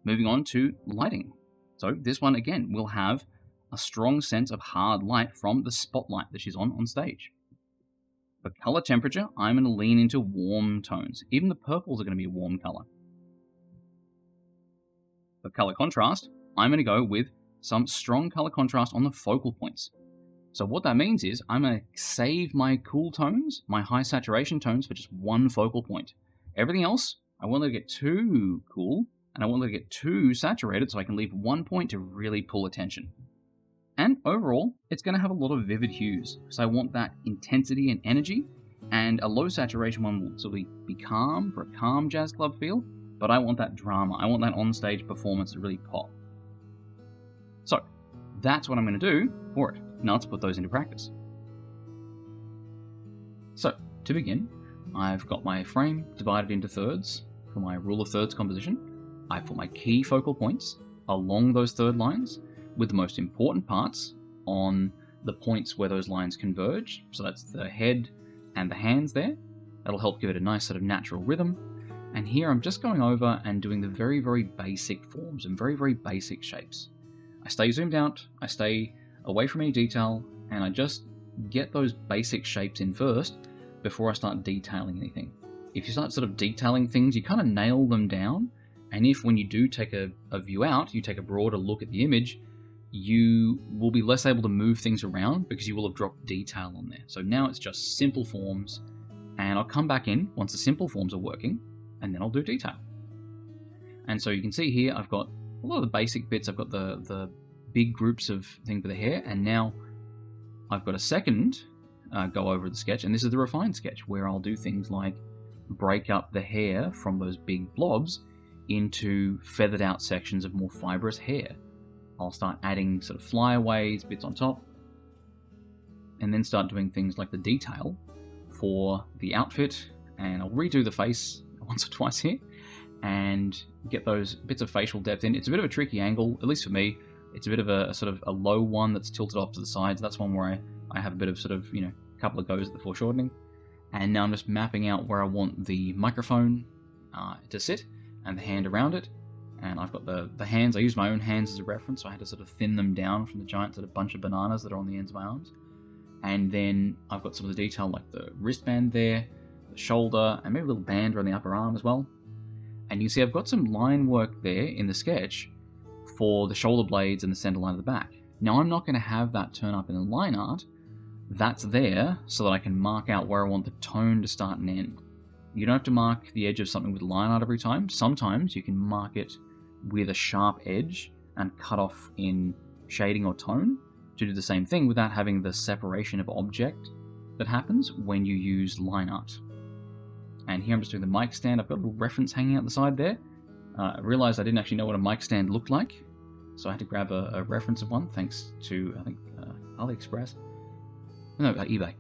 Moving on to lighting. So this one, again, will have a strong sense of hard light from the spotlight that she's on stage. For color temperature, I'm going to lean into warm tones. Even the purples are going to be a warm color. For color contrast, I'm going to go with some strong color contrast on the focal points. So what that means is I'm going to save my cool tones, my high saturation tones, for just one focal point. Everything else, I won't let it get too cool, and I won't let it get too saturated, so I can leave one point to really pull attention. And overall, it's going to have a lot of vivid hues, because I want that intensity and energy, and a low saturation one will sort of be calm for a calm jazz club feel, but I want that drama. I want that on-stage performance to really pop. So, that's what I'm going to do for it. Now let's put those into practice. So, to begin, I've got my frame divided into thirds for my rule of thirds composition. I've put my key focal points along those third lines, with the most important parts on the points where those lines converge. So that's the head and the hands there. That'll help give it a nice sort of natural rhythm. And here I'm just going over and doing the very, very basic forms and very, very basic shapes. I stay zoomed out, I stay away from any detail, and I just get those basic shapes in first before I start detailing anything. If you start sort of detailing things, you kind of nail them down. And if when you do take a view out, you take a broader look at the image, you will be less able to move things around because you will have dropped detail on there. So now it's just simple forms, and I'll come back in once the simple forms are working, and then I'll do detail. And so you can see here I've got a lot of the basic bits. I've got the big groups of things for the hair, and now I've got a second go over the sketch, and this is the refined sketch where I'll do things like break up the hair from those big blobs into feathered out sections of more fibrous hair. I'll start adding sort of flyaways, bits on top, and then start doing things like the detail for the outfit, and I'll redo the face once or twice here and get those bits of facial depth in. It's a bit of a tricky angle, at least for me. It's a bit of a sort of a low one that's tilted off to the sides. That's one where I have a bit of sort of, a couple of goes at the foreshortening. And now I'm just mapping out where I want the microphone to sit and the hand around it. And I've got the hands. I use my own hands as a reference, so I had to sort of thin them down from the giant sort of bunch of bananas that are on the ends of my arms. And then I've got some of the detail like the wristband there, the shoulder, and maybe a little band around the upper arm as well. And you can see I've got some line work there in the sketch for the shoulder blades and the center line of the back. Now I'm not going to have that turn up in the line art. That's there so that I can mark out where I want the tone to start and end. You don't have to mark the edge of something with line art every time. Sometimes you can mark it with a sharp edge and cut off in shading or tone to do the same thing without having the separation of object that happens when you use line art. And here I'm just doing the mic stand. I've got a little reference hanging out the side there. I realized I didn't actually know what a mic stand looked like, so I had to grab a reference of one, thanks to, I think, AliExpress. No, eBay.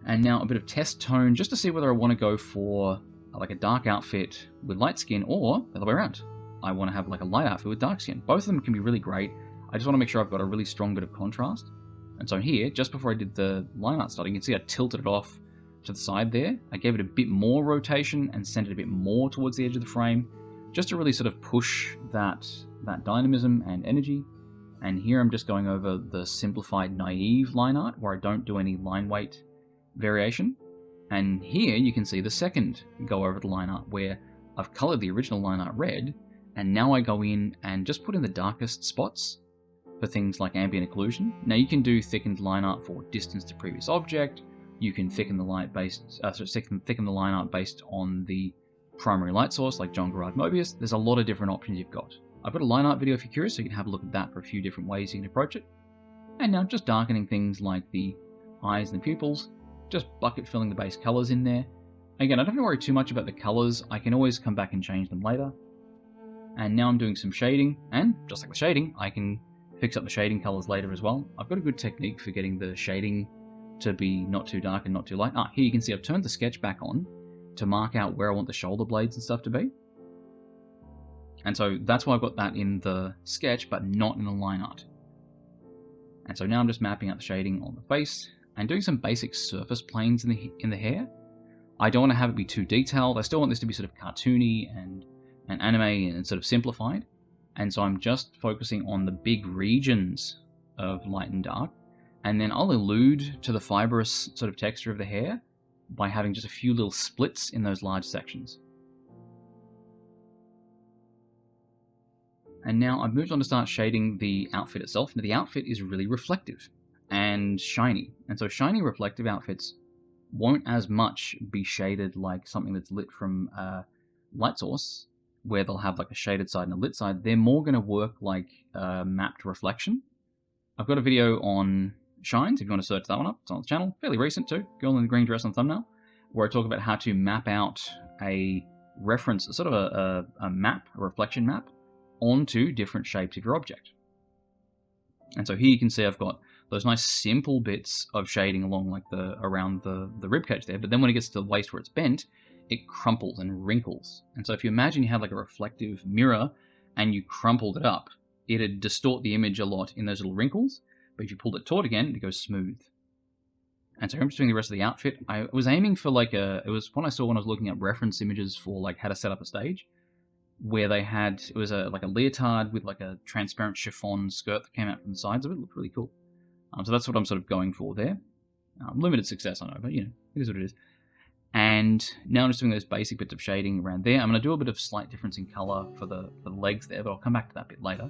And now a bit of test tone, just to see whether I want to go for like a dark outfit with light skin, or the other way around. I want to have like a light outfit with dark skin. Both of them can be really great. I just want to make sure I've got a really strong bit of contrast. And so here, just before I did the line art starting, you can see I tilted it off to the side there. I gave it a bit more rotation and sent it a bit more towards the edge of the frame, just to really sort of push that dynamism and energy. And here I'm just going over the simplified naive line art where I don't do any line weight variation. And here you can see the second go over the line art where I've colored the original line art red, and now I go in and just put in the darkest spots for things like ambient occlusion. Now you can do thickened line art for distance to previous object. You can thicken the line art based on the primary light source like John Gerard Mobius. There's a lot of different options you've got. I've got a line art video if you're curious, so you can have a look at that for a few different ways you can approach it. And now just darkening things like the eyes and the pupils, just bucket filling the base colors in there. Again, I don't have to worry too much about the colors. I can always come back and change them later. And now I'm doing some shading, and just like the shading, I can fix up the shading colors later as well. I've got a good technique for getting the shading to be not too dark and not too light. Here you can see I've turned the sketch back on to mark out where I want the shoulder blades and stuff to be. And so that's why I've got that in the sketch, but not in the line art. And so now I'm just mapping out the shading on the face and doing some basic surface planes in the hair. I don't want to have it be too detailed. I still want this to be sort of cartoony and anime and sort of simplified. And so I'm just focusing on the big regions of light and dark. And then I'll allude to the fibrous sort of texture of the hair by having just a few little splits in those large sections. And now I've moved on to start shading the outfit itself. Now the outfit is really reflective and shiny. And so shiny reflective outfits won't as much be shaded like something that's lit from a light source, where they'll have like a shaded side and a lit side. They're more going to work like mapped reflection. I've got a video on shines, if you want to search that one up. It's on the channel, fairly recent too. Girl in the green dress on the thumbnail, where I talk about how to map out a reference, sort of a map, a reflection map, onto different shapes of your object. And so here you can see I've got those nice simple bits of shading along like around the ribcage there, but then when it gets to the waist where it's bent, it crumples and wrinkles. And so if you imagine you had like a reflective mirror and you crumpled it up, it'd distort the image a lot in those little wrinkles, but if you pulled it taut again, it goes smooth. And so I'm just doing the rest of the outfit. I was aiming for like it was one I saw when I was looking at reference images for like how to set up a stage, where they had, it was like a leotard with like a transparent chiffon skirt that came out from the sides of it. It looked really cool. So that's what I'm sort of going for there. Limited success, I know, but you know, it is what it is. And now I'm just doing those basic bits of shading around there. I'm going to do a bit of slight difference in color for the legs there, but I'll come back to that bit later.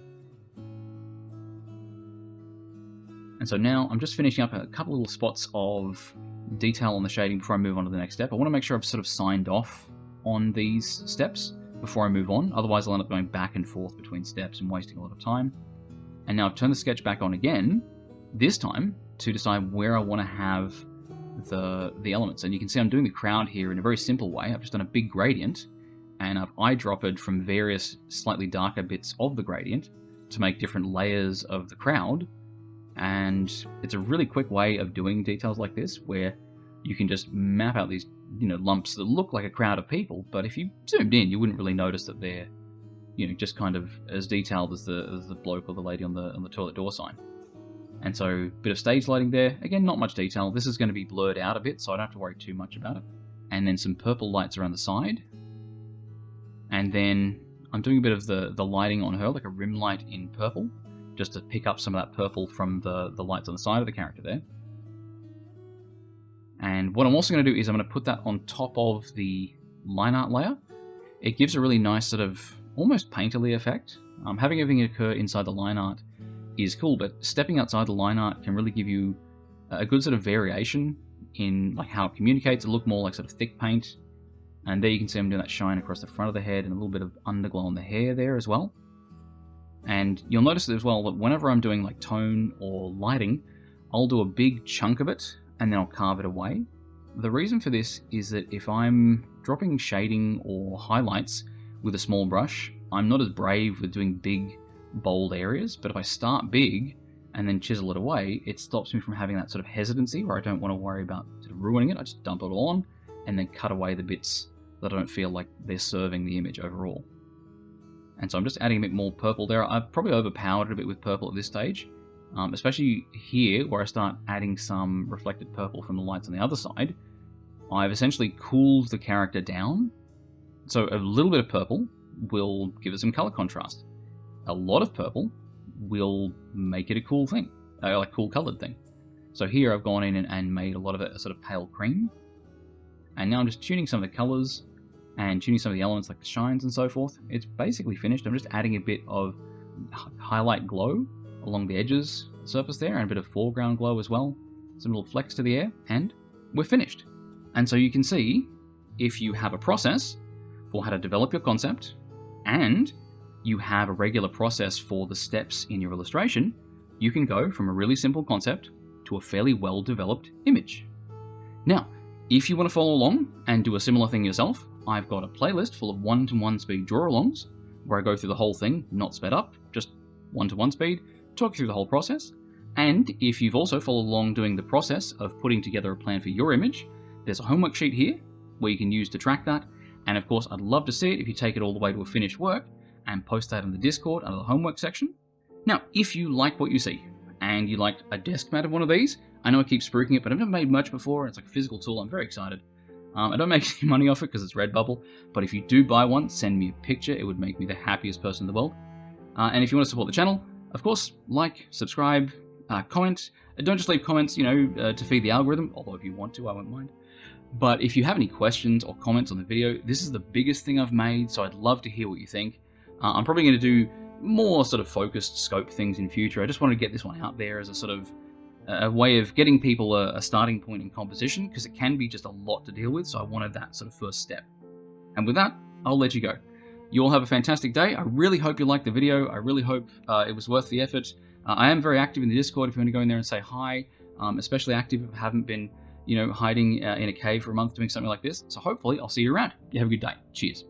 And so now I'm just finishing up a couple little spots of detail on the shading before I move on to the next step. I want to make sure I've sort of signed off on these steps before I move on. Otherwise I'll end up going back and forth between steps and wasting a lot of time. And now I've turned the sketch back on again, this time to decide where I want to have the elements. And you can see I'm doing the crowd here in a very simple way. I've just done a big gradient, and I've eyedropped from various slightly darker bits of the gradient to make different layers of the crowd. And it's a really quick way of doing details like this, where you can just map out these, you know, lumps that look like a crowd of people, but if you zoomed in, you wouldn't really notice that they're, you know, just kind of as detailed as the bloke or the lady on the toilet door sign. And so a bit of stage lighting there. Again, not much detail. This is going to be blurred out a bit, so I don't have to worry too much about it. And then some purple lights around the side. And then I'm doing a bit of the lighting on her, like a rim light in purple, just to pick up some of that purple from the lights on the side of the character there. And what I'm also going to do is I'm going to put that on top of the line art layer. It gives a really nice sort of almost painterly effect. Having everything occur inside the line art is cool, but stepping outside the line art can really give you a good sort of variation in like how it communicates. It look more like sort of thick paint And there you can see I'm doing that shine across the front of the head and a little bit of underglow on the hair there as well. And you'll notice as well that whenever I'm doing like tone or lighting, I'll do a big chunk of it and then I'll carve it away. The reason for this is that if I'm dropping shading or highlights with a small brush, I'm not as brave with doing big, bold areas, but if I start big and then chisel it away, it stops me from having that sort of hesitancy where I don't want to worry about sort of ruining it. I just dump it all on and then cut away the bits that I don't feel like they're serving the image overall. And so I'm just adding a bit more purple there. I've probably overpowered it a bit with purple at this stage, especially here where I start adding some reflected purple from the lights on the other side. I've essentially cooled the character down, so a little bit of purple will give it some color contrast. A lot of purple will make it a cool thing, like cool colored thing. So here I've gone in and made a lot of it a sort of pale cream. And now I'm just tuning some of the colors and tuning some of the elements like the shines and so forth. It's basically finished. I'm just adding a bit of highlight glow along the edges, surface there, and a bit of foreground glow as well. Some little flecks to the air, and we're finished. And so you can see, if you have a process for how to develop your concept, and you have a regular process for the steps in your illustration, you can go from a really simple concept to a fairly well-developed image. Now, if you want to follow along and do a similar thing yourself, I've got a playlist full of 1:1 speed draw-alongs, where I go through the whole thing, not sped up, just 1:1 speed, talk you through the whole process. And if you've also followed along doing the process of putting together a plan for your image, there's a homework sheet here where you can use to track that. And of course, I'd love to see it if you take it all the way to a finished work and post that in the Discord under the homework section. Now, if you like what you see and you like a desk mat of one of these, I know I keep spruiking it, but I've never made much before. It's like a physical tool. I'm very excited. I don't make any money off it because it's Redbubble, but if you do buy one, send me a picture. It would make me the happiest person in the world. And if you want to support the channel, of course, like, subscribe, comment. Don't just leave comments, to feed the algorithm, although if you want to, I won't mind. But if you have any questions or comments on the video, this is the biggest thing I've made, so I'd love to hear what you think. I'm probably going to do more sort of focused scope things in future. I just wanted to get this one out there as a sort of a way of getting people a starting point in composition, because it can be just a lot to deal with, so I wanted that sort of first step. And with that, I'll let you go. You all have a fantastic day. I really hope you liked the video. I really hope it was worth the effort. I am very active in the Discord if you want to go in there and say hi, especially active if I haven't been hiding in a cave for a month doing something like this. So hopefully I'll see you around. You have a good day. Cheers.